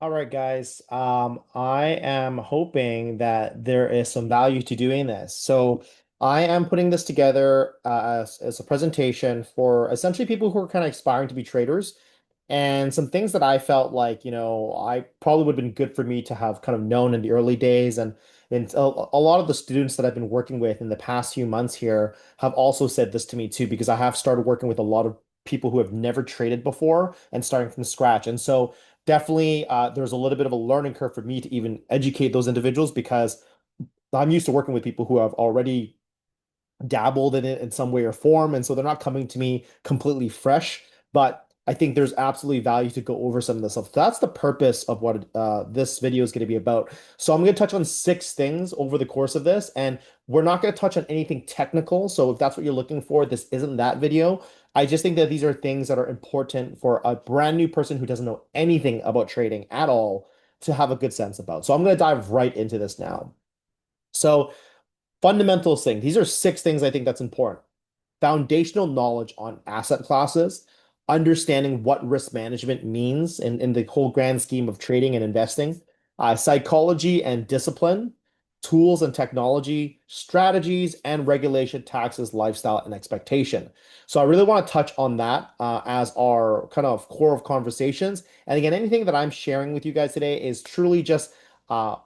All right, guys. I am hoping that there is some value to doing this. So I am putting this together as a presentation for essentially people who are kind of aspiring to be traders and some things that I felt like, I probably would have been good for me to have kind of known in the early days. And a lot of the students that I've been working with in the past few months here have also said this to me too, because I have started working with a lot of people who have never traded before and starting from scratch. And so definitely, there's a little bit of a learning curve for me to even educate those individuals because I'm used to working with people who have already dabbled in it in some way or form, and so they're not coming to me completely fresh. But I think there's absolutely value to go over some of this stuff. That's the purpose of what this video is going to be about. So I'm going to touch on six things over the course of this, and we're not going to touch on anything technical. So if that's what you're looking for, this isn't that video. I just think that these are things that are important for a brand new person who doesn't know anything about trading at all to have a good sense about. So I'm going to dive right into this now. So fundamentals thing. These are six things I think that's important. Foundational knowledge on asset classes, understanding what risk management means in the whole grand scheme of trading and investing, psychology and discipline, tools and technology, strategies and regulation, taxes, lifestyle, and expectation. So I really want to touch on that as our kind of core of conversations. And again, anything that I'm sharing with you guys today is truly just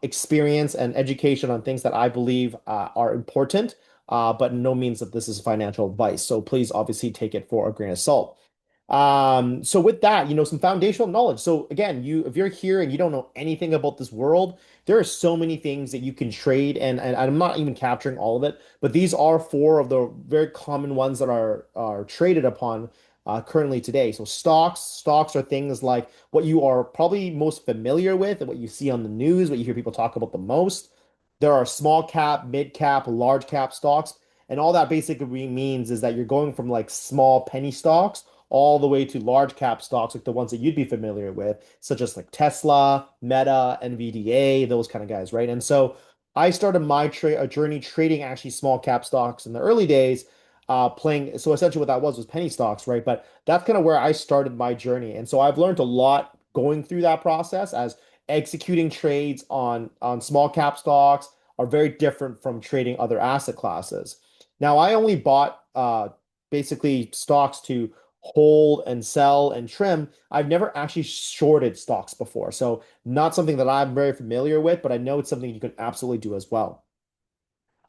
experience and education on things that I believe are important, but in no means that this is financial advice. So please obviously take it for a grain of salt. So with that, some foundational knowledge. So again, if you're here and you don't know anything about this world, there are so many things that you can trade, and I'm not even capturing all of it, but these are four of the very common ones that are traded upon currently today. So stocks are things like what you are probably most familiar with and what you see on the news, what you hear people talk about the most. There are small cap, mid cap, large cap stocks. And all that basically means is that you're going from like small penny stocks all the way to large cap stocks, like the ones that you'd be familiar with, such as like Tesla, Meta, NVDA, those kind of guys, right? And so I started my journey trading actually small cap stocks in the early days, playing. So essentially, what that was penny stocks, right? But that's kind of where I started my journey, and so I've learned a lot going through that process as executing trades on small cap stocks are very different from trading other asset classes. Now, I only bought basically stocks to hold and sell and trim. I've never actually shorted stocks before. So not something that I'm very familiar with, but I know it's something you can absolutely do as well.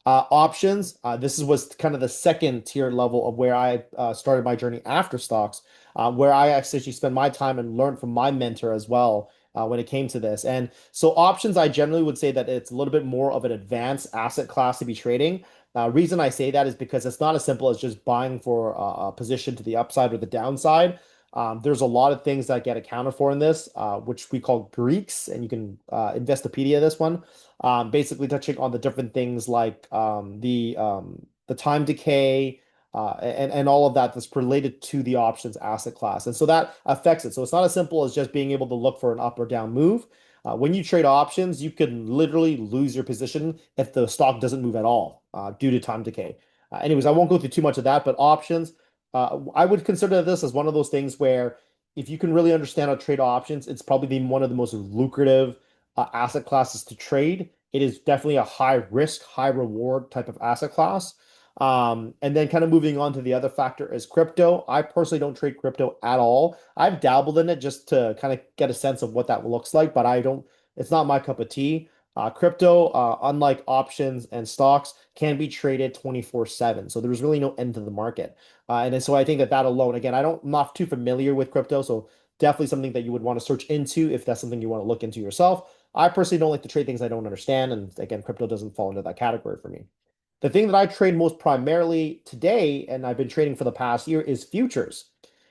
Options. Was kind of the second tier level of where I started my journey after stocks, where I actually spent my time and learned from my mentor as well when it came to this. And so options, I generally would say that it's a little bit more of an advanced asset class to be trading. Reason I say that is because it's not as simple as just buying for a position to the upside or the downside. There's a lot of things that get accounted for in this, which we call Greeks, and you can Investopedia this one, basically touching on the different things like the time decay and all of that that's related to the options asset class. And so that affects it. So it's not as simple as just being able to look for an up or down move. When you trade options, you can literally lose your position if the stock doesn't move at all due to time decay. Anyways, I won't go through too much of that, but options, I would consider this as one of those things where if you can really understand how to trade options, it's probably one of the most lucrative asset classes to trade. It is definitely a high risk, high reward type of asset class. And then kind of moving on to the other factor is crypto. I personally don't trade crypto at all. I've dabbled in it just to kind of get a sense of what that looks like, but it's not my cup of tea. Crypto, unlike options and stocks, can be traded 24/7. So there's really no end to the market. So I think that alone, again, I'm not too familiar with crypto, so definitely something that you would want to search into if that's something you want to look into yourself. I personally don't like to trade things I don't understand, and again, crypto doesn't fall into that category for me. The thing that I trade most primarily today, and I've been trading for the past year, is futures.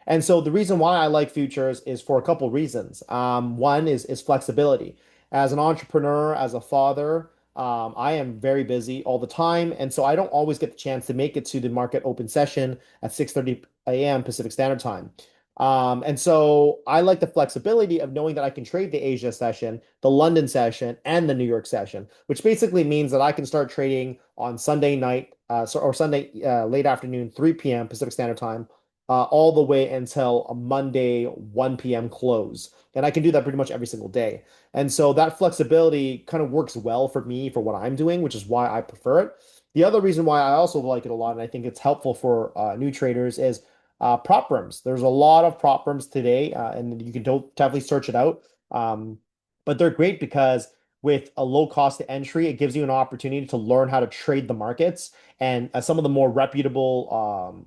And so the reason why I like futures is for a couple reasons. One is flexibility. As an entrepreneur, as a father, I am very busy all the time, and so I don't always get the chance to make it to the market open session at 6:30 a.m. Pacific Standard Time. And so I like the flexibility of knowing that I can trade the Asia session, the London session, and the New York session, which basically means that I can start trading on Sunday night, or Sunday late afternoon, 3 p.m. Pacific Standard Time, all the way until a Monday 1 p.m. close. And I can do that pretty much every single day. And so that flexibility kind of works well for me for what I'm doing, which is why I prefer it. The other reason why I also like it a lot, and I think it's helpful for new traders, is prop firms. There's a lot of prop firms today, and you can definitely search it out. Um, but they're great because with a low cost to entry, it gives you an opportunity to learn how to trade the markets. And some of the more reputable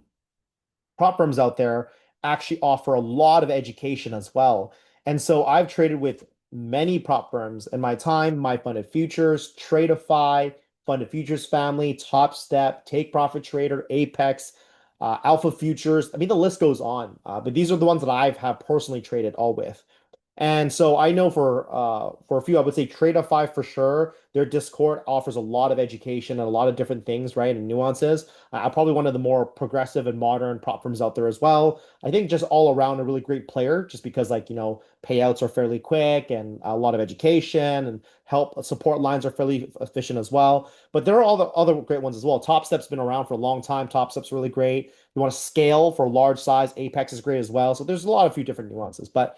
prop firms out there actually offer a lot of education as well. And so I've traded with many prop firms in my time, my funded futures, TRADEIFY, funded futures family, Top Step, Take Profit Trader, Apex, Alpha Futures. I mean, the list goes on. But these are the ones that I've have personally traded all with. And so I know for a few, I would say TradeIfy for sure. Their Discord offers a lot of education and a lot of different things, right? And nuances. Probably one of the more progressive and modern prop firms out there as well. I think just all around a really great player, just because like, payouts are fairly quick and a lot of education and help support lines are fairly efficient as well. But there are all the other great ones as well. Top Step's been around for a long time. Top Step's really great. You want to scale for large size, Apex is great as well. So there's a lot of few different nuances, but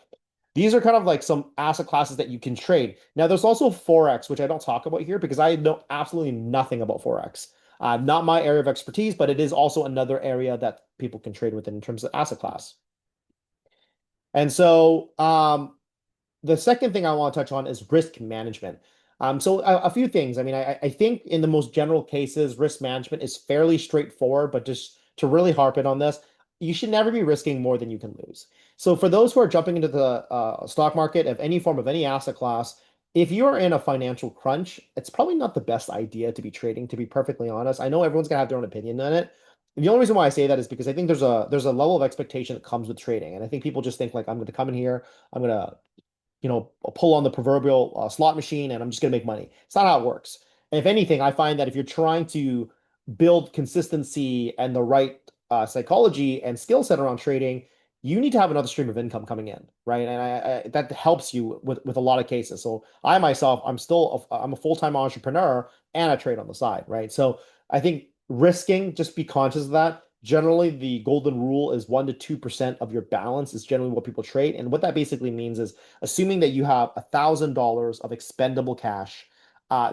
these are kind of like some asset classes that you can trade. Now, there's also Forex, which I don't talk about here because I know absolutely nothing about Forex. Not my area of expertise, but it is also another area that people can trade within in terms of asset class. And so, the second thing I want to touch on is risk management. So a few things. I mean, I think in the most general cases, risk management is fairly straightforward, but just to really harp it on this, you should never be risking more than you can lose. So for those who are jumping into the stock market of any form of any asset class, if you are in a financial crunch, it's probably not the best idea to be trading, to be perfectly honest. I know everyone's gonna have their own opinion on it. The only reason why I say that is because I think there's a level of expectation that comes with trading. And I think people just think like I'm going to come in here, I'm going to pull on the proverbial slot machine and I'm just going to make money. It's not how it works. And if anything, I find that if you're trying to build consistency and the right psychology and skill set around trading, you need to have another stream of income coming in, right? And that helps you with a lot of cases. So I myself, I'm a full-time entrepreneur and I trade on the side, right? So I think risking, just be conscious of that. Generally, the golden rule is 1 to 2% of your balance is generally what people trade. And what that basically means is assuming that you have $1,000 of expendable cash,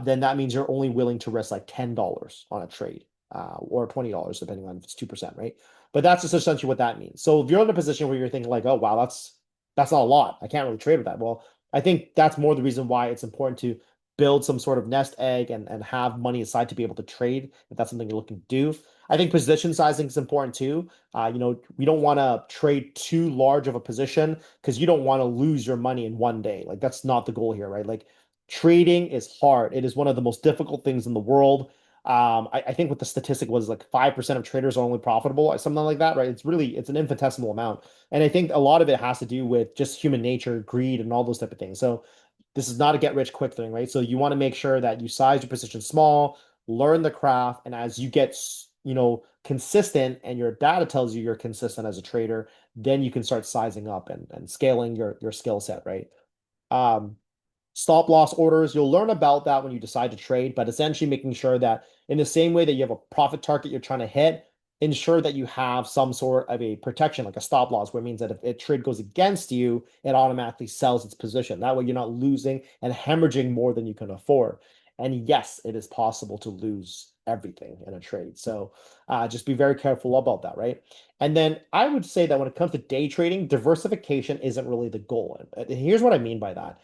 then that means you're only willing to risk like $10 on a trade, or $20, depending on if it's 2%, right? But that's just essentially what that means. So if you're in a position where you're thinking like, oh wow, that's not a lot. I can't really trade with that. Well, I think that's more the reason why it's important to build some sort of nest egg and have money aside to be able to trade if that's something you're looking to do. I think position sizing is important too. We don't want to trade too large of a position because you don't want to lose your money in one day. Like that's not the goal here, right? Like trading is hard. It is one of the most difficult things in the world. I think what the statistic was like 5% of traders are only profitable or something like that, right? It's an infinitesimal amount. And I think a lot of it has to do with just human nature, greed, and all those type of things. So this is not a get rich quick thing, right? So you want to make sure that you size your position small, learn the craft, and as you get, consistent and your data tells you you're consistent as a trader, then you can start sizing up and scaling your skill set, right? Um, Stop loss orders, you'll learn about that when you decide to trade, but essentially making sure that in the same way that you have a profit target you're trying to hit, ensure that you have some sort of a protection, like a stop loss, where it means that if a trade goes against you, it automatically sells its position. That way you're not losing and hemorrhaging more than you can afford. And yes, it is possible to lose everything in a trade. So just be very careful about that, right? And then I would say that when it comes to day trading, diversification isn't really the goal. And here's what I mean by that.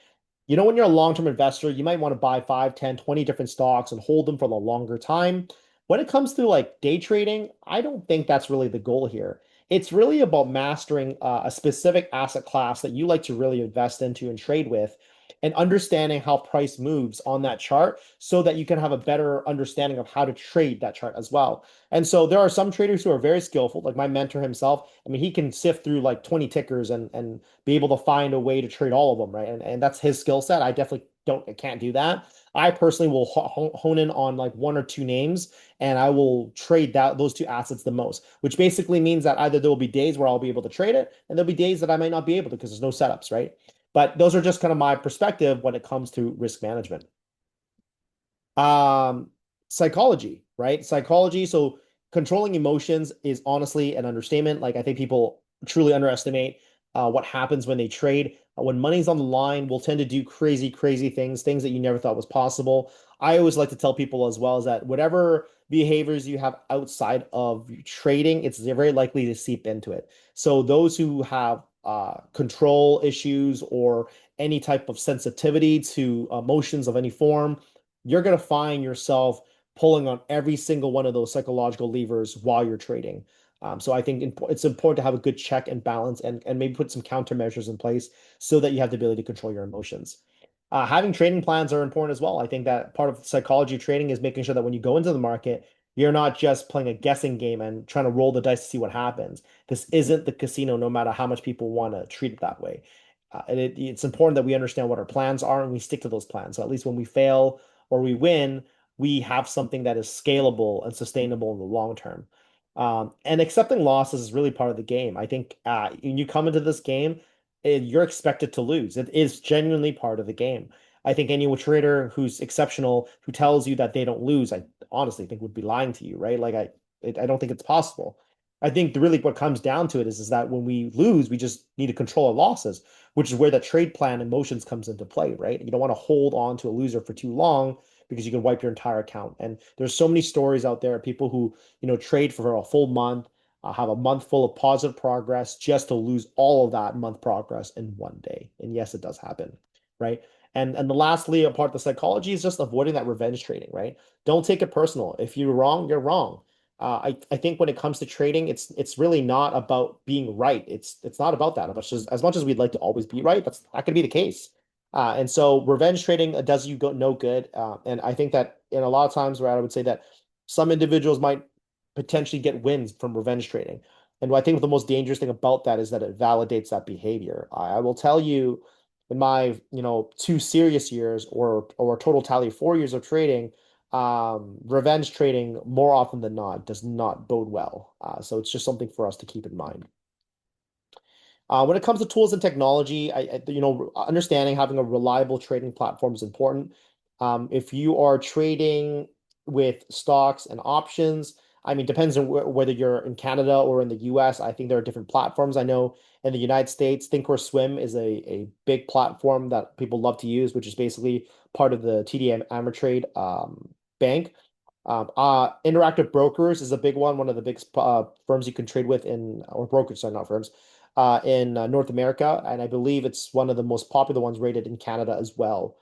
When you're a long-term investor, you might want to buy 5, 10, 20 different stocks and hold them for a longer time. When it comes to like day trading, I don't think that's really the goal here. It's really about mastering a specific asset class that you like to really invest into and trade with, and understanding how price moves on that chart so that you can have a better understanding of how to trade that chart as well. And so there are some traders who are very skillful, like my mentor himself. I mean, he can sift through like 20 tickers and be able to find a way to trade all of them, right? And that's his skill set. I definitely I can't do that. I personally will hone in on like one or two names and I will trade those two assets the most, which basically means that either there will be days where I'll be able to trade it and there'll be days that I might not be able to because there's no setups, right? But those are just kind of my perspective when it comes to risk management. Um, Psychology, right? Psychology. So, controlling emotions is honestly an understatement. Like I think people truly underestimate what happens when they trade. When money's on the line, we'll tend to do crazy, crazy things, things that you never thought was possible. I always like to tell people as well is that whatever behaviors you have outside of trading, it's very likely to seep into it. So those who have control issues or any type of sensitivity to emotions of any form, you're going to find yourself pulling on every single one of those psychological levers while you're trading. So I think it's important to have a good check and balance and maybe put some countermeasures in place so that you have the ability to control your emotions. Having trading plans are important as well. I think that part of psychology trading is making sure that when you go into the market, you're not just playing a guessing game and trying to roll the dice to see what happens. This isn't the casino, no matter how much people want to treat it that way. It's important that we understand what our plans are and we stick to those plans. So at least when we fail or we win, we have something that is scalable and sustainable in the long term. And accepting losses is really part of the game. I think when you come into this game, you're expected to lose. It is genuinely part of the game. I think any trader who's exceptional, who tells you that they don't lose, I honestly think would be lying to you, right? I don't think it's possible. I think really what comes down to it is that when we lose, we just need to control our losses, which is where the trade plan emotions comes into play, right? You don't want to hold on to a loser for too long because you can wipe your entire account. And there's so many stories out there, people who, trade for a full month, have a month full of positive progress just to lose all of that month progress in one day. And yes, it does happen, right? And the lastly, a part of the psychology is just avoiding that revenge trading, right? Don't take it personal. If you're wrong, you're wrong. I think when it comes to trading, it's really not about being right. It's not about that as much as we'd like to always be right. That's not going to be the case. And so revenge trading does you no good. And I think that in a lot of times where I would say that some individuals might potentially get wins from revenge trading. And I think the most dangerous thing about that is that it validates that behavior. I will tell you, in my, two serious years or a total tally of 4 years of trading, revenge trading more often than not does not bode well. So it's just something for us to keep in mind. When it comes to tools and technology, understanding having a reliable trading platform is important. If you are trading with stocks and options, I mean, depends on whether you're in Canada or in the US. I think there are different platforms. I know in the United States, Thinkorswim is a big platform that people love to use, which is basically part of the TD Ameritrade bank. Interactive Brokers is a big one of the big firms you can trade with or brokers, sorry, not firms, in North America. And I believe it's one of the most popular ones rated in Canada as well.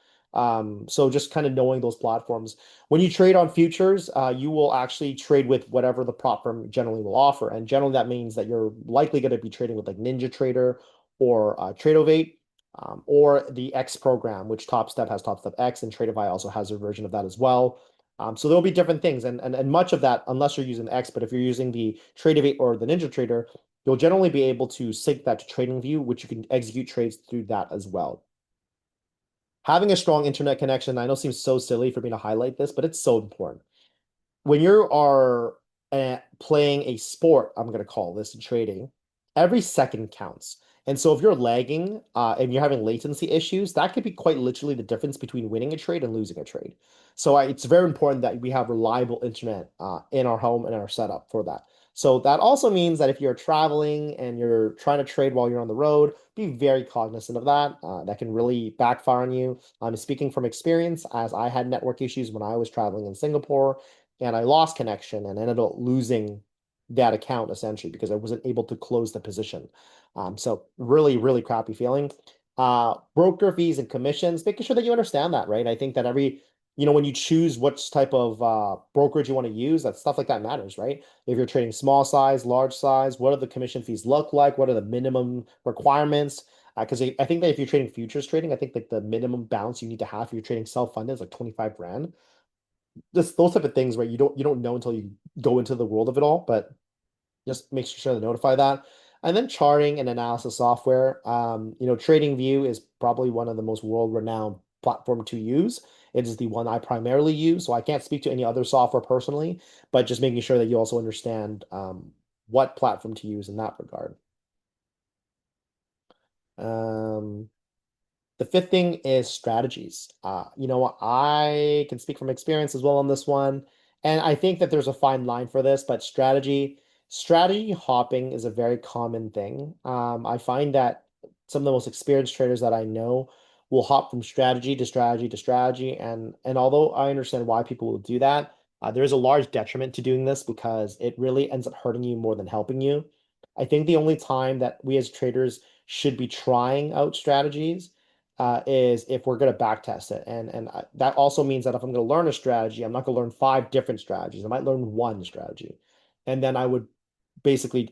So just kind of knowing those platforms. When you trade on futures, you will actually trade with whatever the prop firm generally will offer. And generally that means that you're likely going to be trading with like Ninja Trader or Tradeovate. Or the X program, which Top Step has Top Step X, and Tradeify also has a version of that as well. So there'll be different things, and much of that, unless you're using X, but if you're using the Tradeovate or the Ninja Trader, you'll generally be able to sync that to TradingView, which you can execute trades through that as well. Having a strong internet connection, I know seems so silly for me to highlight this, but it's so important. When you are playing a sport, I'm going to call this in trading, every second counts. And so if you're lagging and you're having latency issues, that could be quite literally the difference between winning a trade and losing a trade. So it's very important that we have reliable internet in our home and in our setup for that. So that also means that if you're traveling and you're trying to trade while you're on the road, be very cognizant of that. That can really backfire on you. I'm speaking from experience as I had network issues when I was traveling in Singapore and I lost connection and ended up losing that account essentially because I wasn't able to close the position. So really, really crappy feeling. Broker fees and commissions, making sure that you understand that, right? I think that when you choose which type of brokerage you want to use, that stuff like that matters, right? If you're trading small size, large size, what do the commission fees look like? What are the minimum requirements? Because I think that if you're trading futures trading, I think like the minimum balance you need to have if you're trading self-funded is like 25 grand. Just those type of things where you don't know until you go into the world of it all, but just make sure to notify that. And then charting and analysis software. TradingView is probably one of the most world-renowned platform to use. It is the one I primarily use, so I can't speak to any other software personally, but just making sure that you also understand what platform to use in that regard. Um, the fifth thing is strategies. I can speak from experience as well on this one. And I think that there's a fine line for this, but strategy hopping is a very common thing. I find that some of the most experienced traders that I know will hop from strategy to strategy to strategy, and although I understand why people will do that, there is a large detriment to doing this because it really ends up hurting you more than helping you. I think the only time that we as traders should be trying out strategies is if we're going to backtest it. That also means that if I'm going to learn a strategy, I'm not going to learn five different strategies. I might learn one strategy. And then I would basically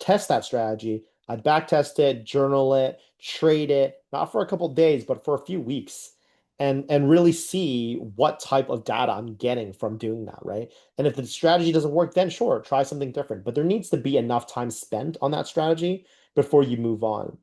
test that strategy. I'd backtest it, journal it, trade it, not for a couple of days, but for a few weeks. And really see what type of data I'm getting from doing that, right? And if the strategy doesn't work, then sure, try something different. But there needs to be enough time spent on that strategy before you move on.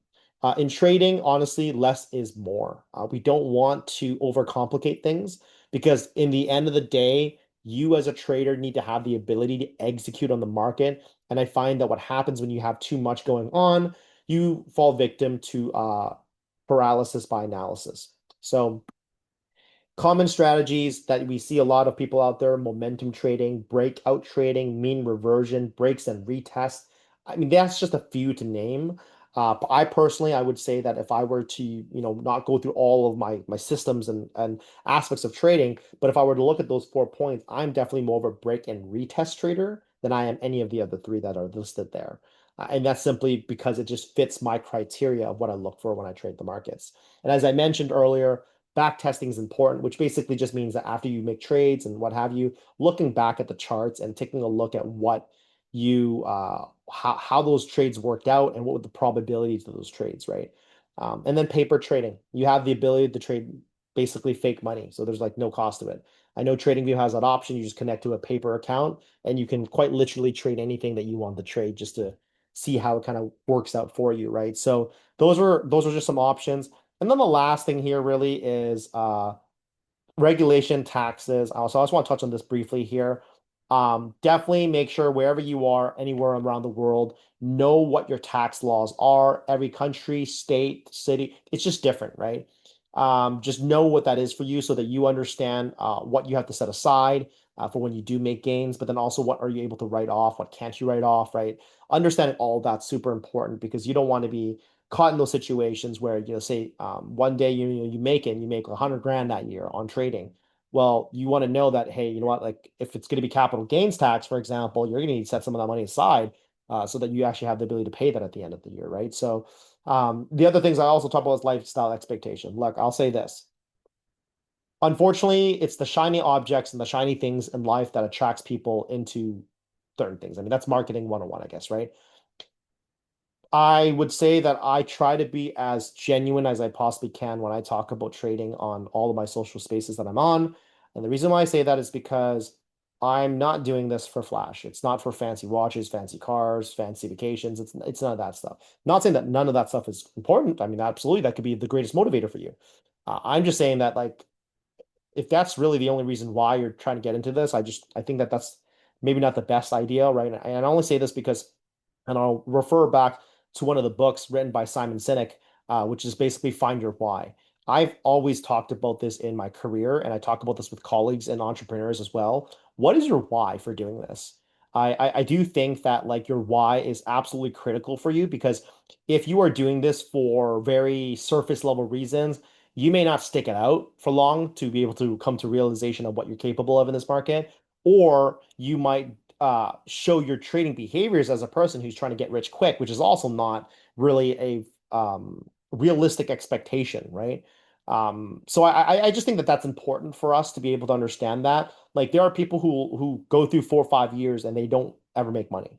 In trading, honestly, less is more. We don't want to overcomplicate things because in the end of the day, you as a trader need to have the ability to execute on the market. And I find that what happens when you have too much going on, you fall victim to paralysis by analysis. So common strategies that we see a lot of people out there, momentum trading, breakout trading, mean reversion, breaks and retest. I mean, that's just a few to name. But I personally, I would say that if I were to, not go through all of my systems and aspects of trading, but if I were to look at those 4 points, I'm definitely more of a break and retest trader than I am any of the other three that are listed there. And that's simply because it just fits my criteria of what I look for when I trade the markets. And as I mentioned earlier, back testing is important, which basically just means that after you make trades and what have you, looking back at the charts and taking a look at what you how those trades worked out and what were the probabilities of those trades, right? And then paper trading. You have the ability to trade basically fake money. So there's like no cost to it. I know TradingView has that option. You just connect to a paper account and you can quite literally trade anything that you want to trade just to see how it kind of works out for you, right? So those are just some options. And then the last thing here really is regulation taxes. Also, I just want to touch on this briefly here. Definitely make sure wherever you are, anywhere around the world, know what your tax laws are. Every country, state, city, it's just different, right? Just know what that is for you so that you understand what you have to set aside for when you do make gains, but then also what are you able to write off? What can't you write off, right? Understanding all that's super important because you don't want to be caught in those situations where say one day you make 100 grand that year on trading. Well, you want to know that, hey, you know what, like if it's going to be capital gains tax, for example, you're going to need to set some of that money aside so that you actually have the ability to pay that at the end of the year, right? So the other things I also talk about is lifestyle expectation. Look, I'll say this. Unfortunately, it's the shiny objects and the shiny things in life that attracts people into certain things. I mean, that's marketing 101, I guess, right? I would say that I try to be as genuine as I possibly can when I talk about trading on all of my social spaces that I'm on. And the reason why I say that is because I'm not doing this for flash. It's not for fancy watches, fancy cars, fancy vacations. It's none of that stuff. Not saying that none of that stuff is important. I mean, absolutely, that could be the greatest motivator for you. I'm just saying that like if that's really the only reason why you're trying to get into this, I think that that's maybe not the best idea, right? And I only say this because, and I'll refer back to one of the books written by Simon Sinek, which is basically Find Your Why. I've always talked about this in my career, and I talk about this with colleagues and entrepreneurs as well. What is your why for doing this? I do think that like your why is absolutely critical for you because if you are doing this for very surface level reasons, you may not stick it out for long to be able to come to realization of what you're capable of in this market, or you might show your trading behaviors as a person who's trying to get rich quick, which is also not really a realistic expectation, right? So I just think that that's important for us to be able to understand that. Like there are people who go through 4 or 5 years and they don't ever make money.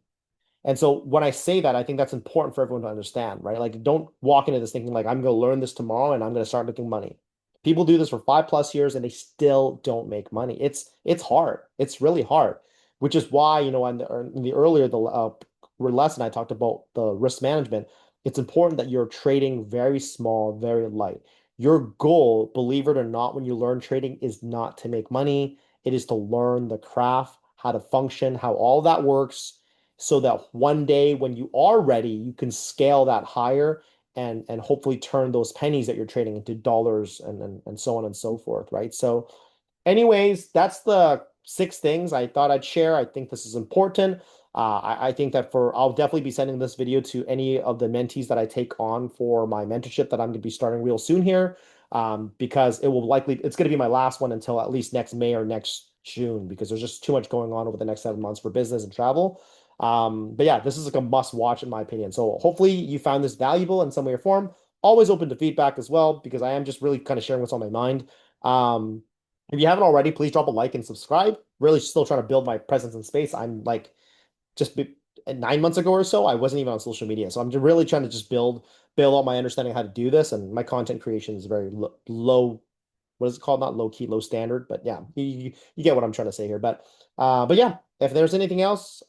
And so when I say that, I think that's important for everyone to understand, right? Like, don't walk into this thinking like I'm going to learn this tomorrow and I'm going to start making money. People do this for 5+ years and they still don't make money. It's hard. It's really hard, which is why, in the earlier the lesson I talked about the risk management. It's important that you're trading very small, very light. Your goal, believe it or not, when you learn trading is not to make money. It is to learn the craft, how to function, how all that works so that one day when you are ready, you can scale that higher and hopefully turn those pennies that you're trading into dollars and so on and so forth, right? So anyways, that's the six things I thought I'd share. I think this is important. I think that I'll definitely be sending this video to any of the mentees that I take on for my mentorship that I'm going to be starting real soon here. Because it's going to be my last one until at least next May or next June, because there's just too much going on over the next 7 months for business and travel. But yeah, this is like a must watch in my opinion. So hopefully you found this valuable in some way or form. Always open to feedback as well, because I am just really kind of sharing what's on my mind. Um, if you haven't already, please drop a like and subscribe. Really still trying to build my presence in space. I'm like just 9 months ago or so, I wasn't even on social media. So I'm just really trying to just build all my understanding of how to do this. And my content creation is very low. What is it called? Not low key, low standard. But yeah, you get what I'm trying to say here. But yeah, if there's anything else,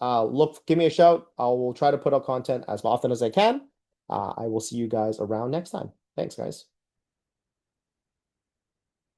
give me a shout. I will try to put out content as often as I can. I will see you guys around next time. Thanks, guys.